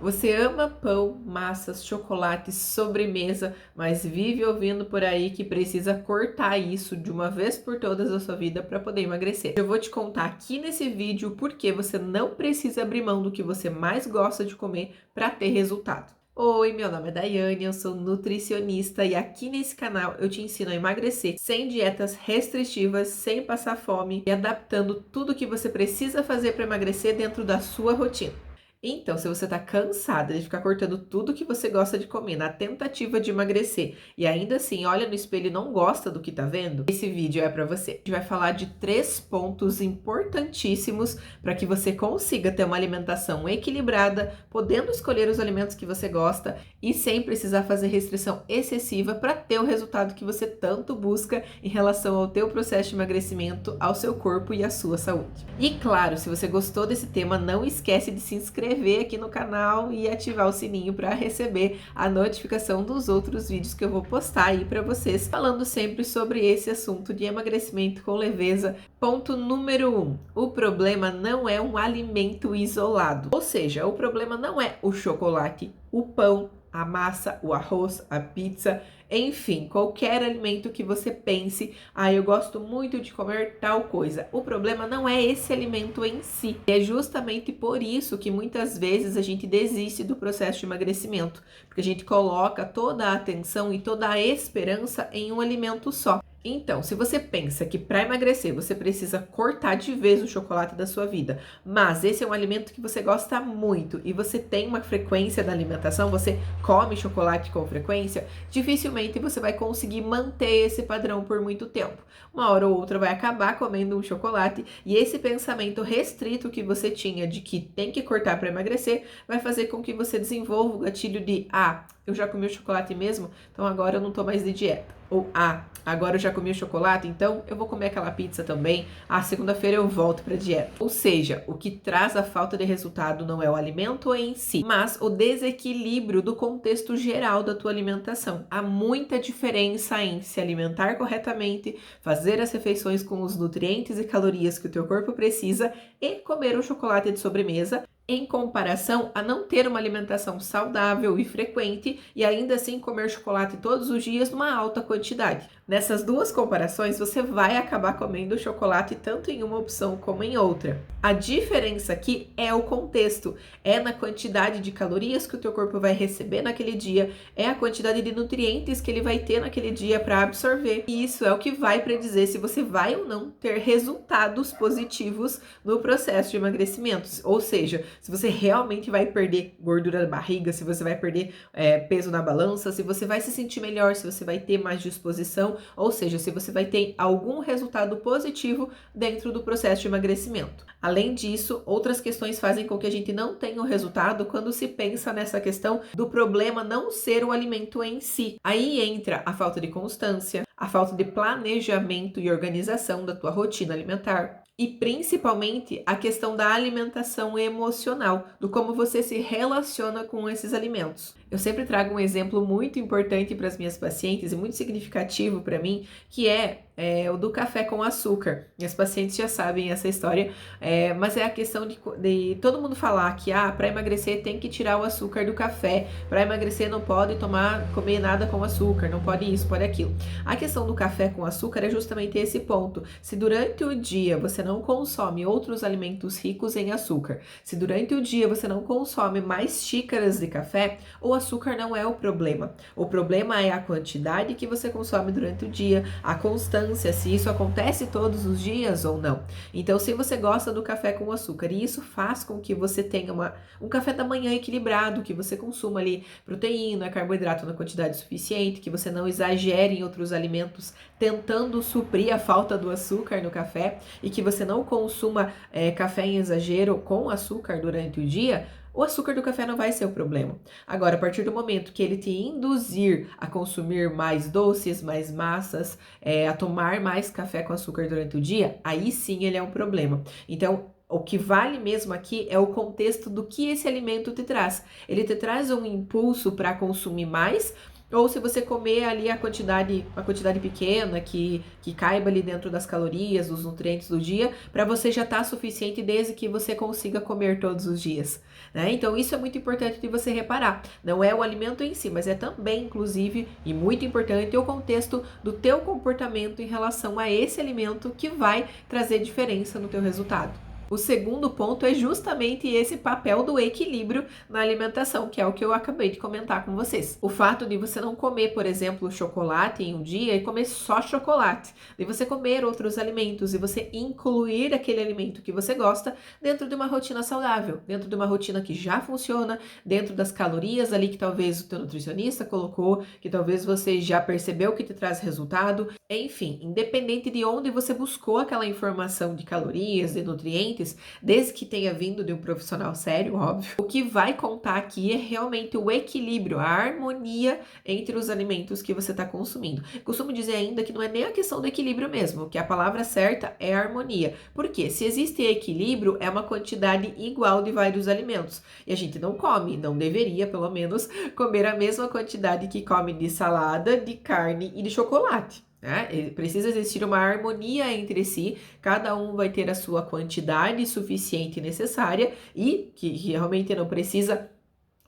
Você ama pão, massas, chocolates, sobremesa, mas vive ouvindo por aí que precisa cortar isso de uma vez por todas da sua vida para poder emagrecer. Eu vou te contar aqui nesse vídeo por que você não precisa abrir mão do que você mais gosta de comer para ter resultado. Oi, meu nome é Daiane, eu sou nutricionista e aqui nesse canal eu te ensino a emagrecer sem dietas restritivas, sem passar fome e adaptando tudo o que você precisa fazer para emagrecer dentro da sua rotina. Então, se você está cansada de ficar cortando tudo que você gosta de comer na tentativa de emagrecer e ainda assim olha no espelho e não gosta do que está vendo, esse vídeo é para você. A gente vai falar de 3 pontos importantíssimos para que você consiga ter uma alimentação equilibrada, podendo escolher os alimentos que você gosta e sem precisar fazer restrição excessiva para ter o resultado que você tanto busca em relação ao teu processo de emagrecimento, ao seu corpo e à sua saúde. E claro, se você gostou desse tema, não esquece de se inscrever aqui no canal e ativar o sininho para receber a notificação dos outros vídeos que eu vou postar aí para vocês, falando sempre sobre esse assunto de emagrecimento com leveza. Ponto número 1. O problema não é um alimento isolado, ou seja, o problema não é o chocolate, o pão, a massa, o arroz, a pizza, enfim, qualquer alimento que você pense, eu gosto muito de comer tal coisa. O problema não é esse alimento em si. É justamente por isso que muitas vezes a gente desiste do processo de emagrecimento, porque a gente coloca toda a atenção e toda a esperança em um alimento só. Então, se você pensa que para emagrecer você precisa cortar de vez o chocolate da sua vida, mas esse é um alimento que você gosta muito e você tem uma frequência da alimentação, você come chocolate com frequência, dificilmente você vai conseguir manter esse padrão por muito tempo. Uma hora ou outra vai acabar comendo um chocolate e esse pensamento restrito que você tinha de que tem que cortar para emagrecer vai fazer com que você desenvolva o gatilho de eu já comi o chocolate mesmo, então agora eu não tô mais de dieta. Ou agora eu já comi o chocolate, então eu vou comer aquela pizza também. Segunda-feira eu volto para dieta. Ou seja, o que traz a falta de resultado não é o alimento em si, mas o desequilíbrio do contexto geral da tua alimentação. Há muita diferença em se alimentar corretamente, fazer as refeições com os nutrientes e calorias que o teu corpo precisa e comer um chocolate de sobremesa, em comparação a não ter uma alimentação saudável e frequente e ainda assim comer chocolate todos os dias numa alta quantidade. Nessas duas comparações, você vai acabar comendo chocolate tanto em uma opção como em outra. A diferença aqui é o contexto, é na quantidade de calorias que o teu corpo vai receber naquele dia, é a quantidade de nutrientes que ele vai ter naquele dia para absorver. E isso é o que vai predizer se você vai ou não ter resultados positivos no processo de emagrecimento. Ou seja, se você realmente vai perder gordura da barriga, se você vai perder peso na balança, se você vai se sentir melhor, se você vai ter mais disposição, ou seja, se você vai ter algum resultado positivo dentro do processo de emagrecimento. Além disso, outras questões fazem com que a gente não tenha o resultado quando se pensa nessa questão do problema não ser o alimento em si. Aí entra a falta de constância, a falta de planejamento e organização da tua rotina alimentar. E principalmente a questão da alimentação emocional, do como você se relaciona com esses alimentos. Eu sempre trago um exemplo muito importante para as minhas pacientes e muito significativo para mim, que é o do café com açúcar. Minhas pacientes já sabem essa história, mas é a questão de todo mundo falar que para emagrecer tem que tirar o açúcar do café, para emagrecer não pode comer nada com açúcar, não pode isso, pode aquilo. A questão do café com açúcar é justamente esse ponto. Se durante o dia você não consome outros alimentos ricos em açúcar, se durante o dia você não consome mais xícaras de café, o açúcar não é o problema. O problema é a quantidade que você consome durante o dia, a constância, se isso acontece todos os dias ou não. Então, se você gosta do café com açúcar e isso faz com que você tenha um café da manhã equilibrado, que você consuma ali proteína, carboidrato na quantidade suficiente, que você não exagere em outros alimentos tentando suprir a falta do açúcar no café e que você não consuma café em exagero com açúcar durante o dia, o açúcar do café não vai ser o problema. Agora, a partir do momento que ele te induzir a consumir mais doces, mais massas, a tomar mais café com açúcar durante o dia, aí sim ele é um problema. Então, o que vale mesmo aqui é o contexto do que esse alimento te traz. Ele te traz um impulso para consumir mais, Ou se você comer ali uma quantidade pequena que caiba ali dentro das calorias, dos nutrientes do dia, para você já tá suficiente desde que você consiga comer todos os dias, né? Então isso é muito importante de você reparar. Não é o alimento em si, mas é também, inclusive, e muito importante, o contexto do teu comportamento em relação a esse alimento que vai trazer diferença no teu resultado. O segundo ponto é justamente esse papel do equilíbrio na alimentação, que é o que eu acabei de comentar com vocês. O fato de você não comer, por exemplo, chocolate em um dia e comer só chocolate, de você comer outros alimentos e você incluir aquele alimento que você gosta dentro de uma rotina saudável, dentro de uma rotina que já funciona, dentro das calorias ali que talvez o teu nutricionista colocou, que talvez você já percebeu que te traz resultado. Enfim, independente de onde você buscou aquela informação de calorias, de nutrientes, desde que tenha vindo de um profissional sério, óbvio, o que vai contar aqui é realmente o equilíbrio, a harmonia entre os alimentos que você está consumindo. Costumo dizer ainda que não é nem a questão do equilíbrio mesmo, que a palavra certa é harmonia. Porque se existe equilíbrio, é uma quantidade igual de vários alimentos. E a gente não come, não deveria, pelo menos, comer a mesma quantidade que come de salada, de carne e de chocolate. Precisa existir uma harmonia entre si, cada um vai ter a sua quantidade suficiente e necessária e que realmente não precisa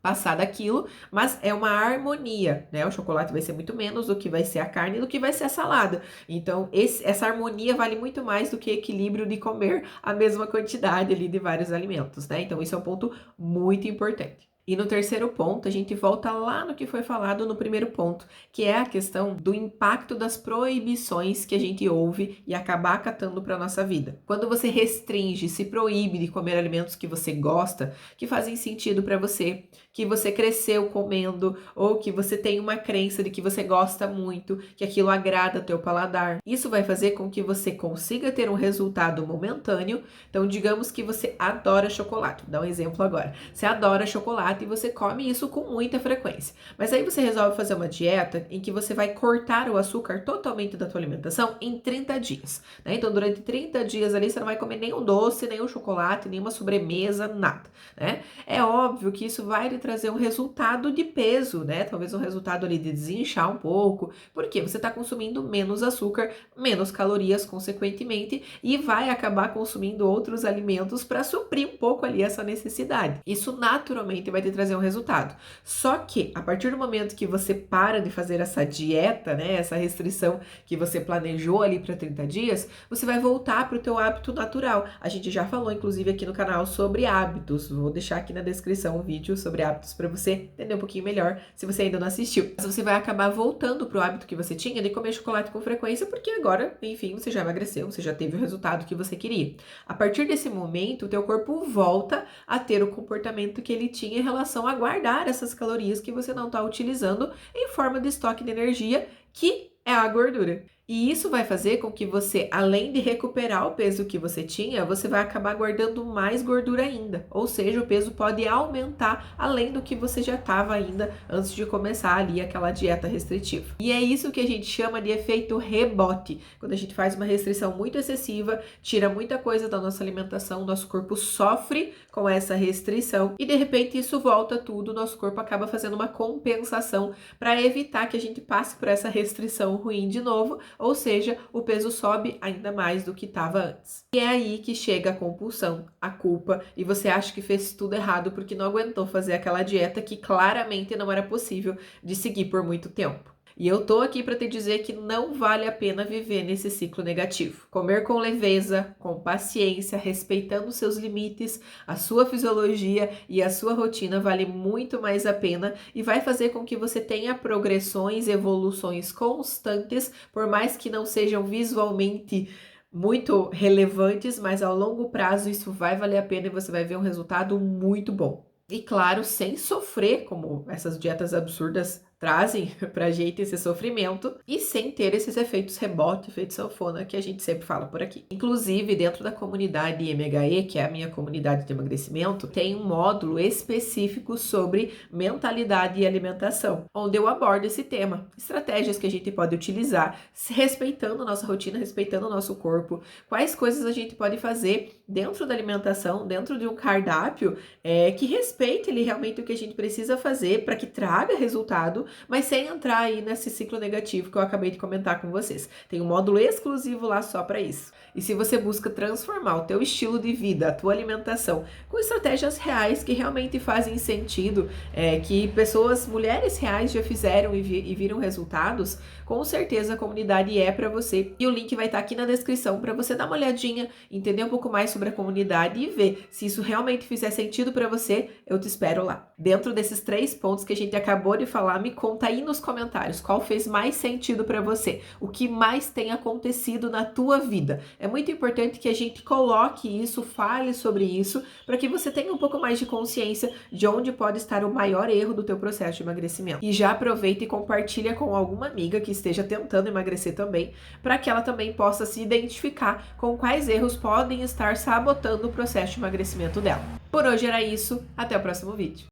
passar daquilo, mas é uma harmonia, né? O chocolate vai ser muito menos do que vai ser a carne, do que vai ser a salada. Então, essa harmonia vale muito mais do que equilíbrio de comer a mesma quantidade ali de vários alimentos, né? Então, isso é um ponto muito importante. E no terceiro ponto, a gente volta lá no que foi falado no primeiro ponto, que é a questão do impacto das proibições que a gente ouve e acaba acatando para nossa vida. Quando você restringe, se proíbe de comer alimentos que você gosta, que fazem sentido para você, que você cresceu comendo, ou que você tem uma crença de que você gosta muito, que aquilo agrada teu paladar. Isso vai fazer com que você consiga ter um resultado momentâneo. Então, digamos que você adora chocolate. Vou dar um exemplo agora. Você adora chocolate e você come isso com muita frequência. Mas aí você resolve fazer uma dieta em que você vai cortar o açúcar totalmente da tua alimentação em 30 dias, né? Então, durante 30 dias ali, você não vai comer nenhum doce, nenhum chocolate, nenhuma sobremesa, nada, né? É óbvio que isso vai lhe trazer um resultado de peso, né? Talvez um resultado ali de desinchar um pouco, porque você está consumindo menos açúcar, menos calorias, consequentemente, e vai acabar consumindo outros alimentos para suprir um pouco ali essa necessidade. Isso naturalmente vai te trazer um resultado. Só que a partir do momento que você para de fazer essa dieta, né, essa restrição que você planejou ali para 30 dias, você vai voltar para o teu hábito natural. A gente já falou inclusive aqui no canal sobre hábitos. Vou deixar aqui na descrição um vídeo sobre hábitos para você entender um pouquinho melhor, se você ainda não assistiu. Mas você vai acabar voltando para o hábito que você tinha de comer chocolate com frequência, porque agora, enfim, você já emagreceu, você já teve o resultado que você queria. A partir desse momento, o teu corpo volta a ter o comportamento que ele tinha em relação a guardar essas calorias que você não está utilizando em forma de estoque de energia, que é a gordura. E isso vai fazer com que você, além de recuperar o peso que você tinha, você vai acabar guardando mais gordura ainda. Ou seja, o peso pode aumentar além do que você já estava ainda antes de começar ali aquela dieta restritiva. E é isso que a gente chama de efeito rebote. Quando a gente faz uma restrição muito excessiva, tira muita coisa da nossa alimentação, nosso corpo sofre com essa restrição e de repente isso volta tudo, nosso corpo acaba fazendo uma compensação para evitar que a gente passe por essa restrição ruim de novo. Ou seja, o peso sobe ainda mais do que estava antes. E é aí que chega a compulsão, a culpa, e você acha que fez tudo errado porque não aguentou fazer aquela dieta que claramente não era possível de seguir por muito tempo. E eu tô aqui para te dizer que não vale a pena viver nesse ciclo negativo. Comer com leveza, com paciência, respeitando seus limites, a sua fisiologia e a sua rotina vale muito mais a pena e vai fazer com que você tenha progressões, evoluções constantes, por mais que não sejam visualmente muito relevantes, mas ao longo prazo isso vai valer a pena e você vai ver um resultado muito bom. E claro, sem sofrer, como essas dietas absurdas trazem pra gente esse sofrimento e sem ter esses efeitos rebote, efeito sanfona que a gente sempre fala por aqui. Inclusive, dentro da comunidade MHE, que é a minha comunidade de emagrecimento, tem um módulo específico sobre mentalidade e alimentação, onde eu abordo esse tema, estratégias que a gente pode utilizar, respeitando a nossa rotina, respeitando o nosso corpo, quais coisas a gente pode fazer dentro da alimentação, dentro de um cardápio que respeite ali realmente o que a gente precisa fazer para que traga resultado mas sem entrar aí nesse ciclo negativo que eu acabei de comentar com vocês. Tem um módulo exclusivo lá só para isso. E se você busca transformar o teu estilo de vida, a tua alimentação, com estratégias reais que realmente fazem sentido, que pessoas, mulheres reais já fizeram e viram resultados, com certeza a comunidade é para você. E o link vai estar aqui na descrição para você dar uma olhadinha, entender um pouco mais sobre a comunidade e ver se isso realmente fizer sentido para você. Eu te espero lá. Dentro desses 3 pontos que a gente acabou de falar, me conta aí nos comentários qual fez mais sentido para você, o que mais tem acontecido na tua vida. É muito importante que a gente coloque isso, fale sobre isso, para que você tenha um pouco mais de consciência de onde pode estar o maior erro do teu processo de emagrecimento. E já aproveita e compartilha com alguma amiga que esteja tentando emagrecer também, para que ela também possa se identificar com quais erros podem estar sabotando o processo de emagrecimento dela. Por hoje era isso, até o próximo vídeo.